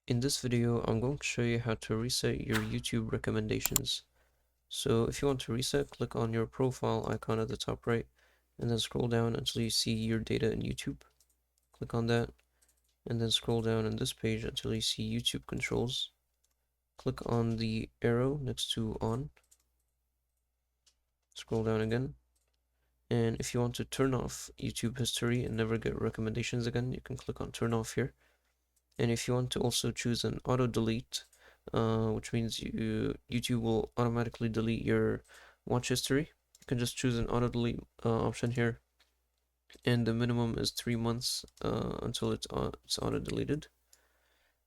In this video, I'm going to show you how to reset your YouTube recommendations. So if you want to reset, click on your profile icon at the top right, and then scroll down until you see your data in YouTube. Click on that, and then scroll down on this page until you see YouTube controls. Click on the arrow next to on. Scroll down again. And if you want to turn off YouTube history and never get recommendations again, you can click on turn off here. And if you want to also choose an auto delete, which means YouTube will automatically delete your watch history, you can just choose an auto delete option here, and the minimum is 3 months until it's auto deleted.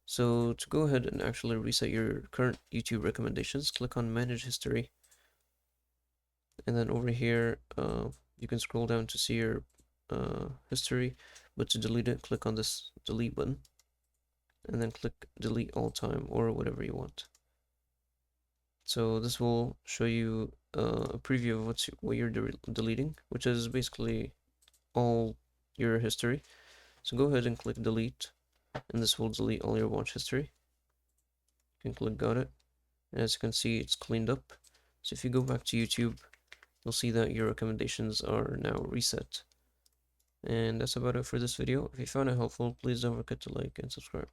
So to go ahead and actually reset your current YouTube recommendations, click on manage history, and then over here you can scroll down to see your history, but to delete it, click on this delete button, and then click delete all time or whatever you want. So this will show you a preview of what you're deleting, which is basically all your history. So go ahead and click delete, and this will delete all your watch history. You can click got it, and as you can see, it's cleaned up. So if you go back to YouTube, you'll see that your recommendations are now reset. And that's about it for this video. If you found it helpful, please don't forget to like and subscribe.